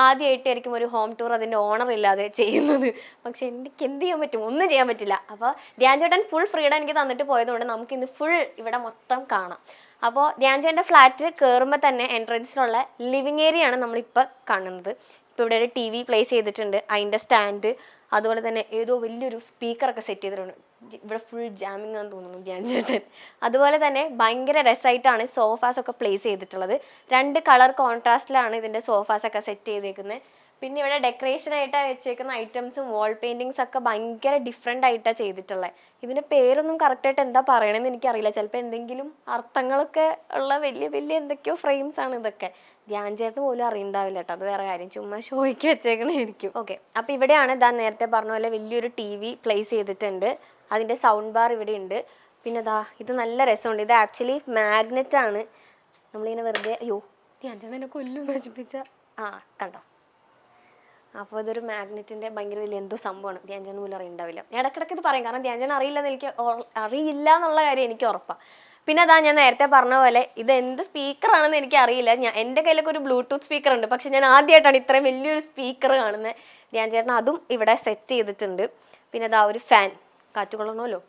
ആദ്യമായിട്ടായിരിക്കും ഒരു home tour അതിൻ്റെ ഓണർ ഇല്ലാതെ ചെയ്യുന്നത്. പക്ഷെ എനിക്ക് എന്ത് ചെയ്യാൻ പറ്റും? ഒന്നും ചെയ്യാൻ പറ്റില്ല. അപ്പോൾ ധ്യാൻ ചേട്ടൻ ഫുൾ ഫ്രീഡം എനിക്ക് തന്നിട്ട് പോയതുകൊണ്ട് നമുക്ക് ഇന്ന് ഫുൾ ഇവിടെ മൊത്തം കാണാം. അപ്പോൾ ധ്യാൻ ചേട്ടൻ്റെ ഫ്ലാറ്റ് കയറുമ്പോൾ തന്നെ എൻട്രൻസിലുള്ള ലിവിങ് ഏരിയ ആണ് നമ്മളിപ്പോൾ കാണുന്നത്. ഇപ്പോൾ ഇവിടെ ഒരു TV പ്ലേസ് ചെയ്തിട്ടുണ്ട്, അതിൻ്റെ സ്റ്റാൻഡ്, അതുപോലെ തന്നെ ഏതോ വലിയൊരു സ്പീക്കറൊക്കെ സെറ്റ് ചെയ്തിട്ടുണ്ട്. ഇവിടെ ഫുൾ ജാമിങ് ആണെന്ന് തോന്നുന്നു ധ്യാൻ ചേട്ടൻ. അതുപോലെ തന്നെ ഭയങ്കര രസമായിട്ടാണ് സോഫാസ് ഒക്കെ പ്ലേസ് ചെയ്തിട്ടുള്ളത്. 2 കളർ കോൺട്രാസ്റ്റിലാണ് ഇതിൻ്റെ സോഫാസൊക്കെ സെറ്റ് ചെയ്തേക്കുന്നത്. പിന്നെ ഇവിടെ ഡെക്കറേഷൻ ആയിട്ട് വെച്ചേക്കുന്ന ഐറ്റംസും വാൾ പെയിൻറ്റിങ്സ് ഒക്കെ ഭയങ്കര ഡിഫറെൻ്റ് ആയിട്ടാണ് ചെയ്തിട്ടുള്ളത്. ഇതിൻ്റെ പേരൊന്നും കറക്റ്റായിട്ട് എന്താ പറയണമെന്ന് എനിക്കറിയില്ല. ചിലപ്പോൾ എന്തെങ്കിലും അർത്ഥങ്ങളൊക്കെ ഉള്ള വലിയ വലിയ എന്തൊക്കെയോ ഫ്രെയിംസ് ആണ് ഇതൊക്കെ. ധ്യാൻ ചേട്ടന് പോലും അറിയണ്ടാവില്ല കേട്ടോ, അത് വേറെ കാര്യം, ചുമ്മാ ഷോയ്ക്ക് വെച്ചേക്കണായിരിക്കും. ഓക്കെ, അപ്പോൾ ഇവിടെയാണ് ഇതാ നേരത്തെ പറഞ്ഞ പോലെ വലിയൊരു TV പ്ലേസ് ചെയ്തിട്ടുണ്ട്. അതിൻ്റെ സൗണ്ട് ബാർ ഇവിടെ ഉണ്ട്. പിന്നെ ഇതാ ഇത് നല്ല രസമുണ്ട്. ഇത് ആക്ച്വലി മാഗ്നറ്റ് ആണ്. നമ്മളിങ്ങനെ വെറുതെ അയ്യോ ധ്യാൻ ചേട്ടൻ എന്നെ കൊല്ലും നശിപ്പിച്ച കണ്ടോ. അപ്പോൾ ഇതൊരു മാഗ്നറ്റിൻ്റെ ഭയങ്കര വലിയ എന്തോ സംഭവമാണ്. ധ്യാൻ ചേട്ടന് പോലും അറിയണ്ടാവില്ല. ഞാൻ ഇടയ്ക്കിടയ്ക്ക് ഇത് പറയും, കാരണം ധ്യാൻ ചേട്ടൻ അറിയില്ല എന്നുള്ള കാര്യം എനിക്ക് ഉറപ്പാണ്. പിന്നെ അതാ ഞാൻ നേരത്തെ പറഞ്ഞ പോലെ ഇത് എന്ത് സ്പീക്കറാണെന്ന് എനിക്ക് അറിയില്ല. എൻ്റെ കയ്യിലൊക്കെ ഒരു ബ്ലൂടൂത്ത് സ്പീക്കർ ഉണ്ട്, പക്ഷെ ഞാൻ ആദ്യമായിട്ടാണ് ഇത്രയും വലിയൊരു സ്പീക്കർ കാണുന്നത്. ധ്യാൻ ചേട്ടൻ അതും ഇവിടെ സെറ്റ് ചെയ്തിട്ടുണ്ട്. പിന്നെ അതാ ഒരു ഫാൻ, കാറ്റ് കൊള്ളണമല്ലോ.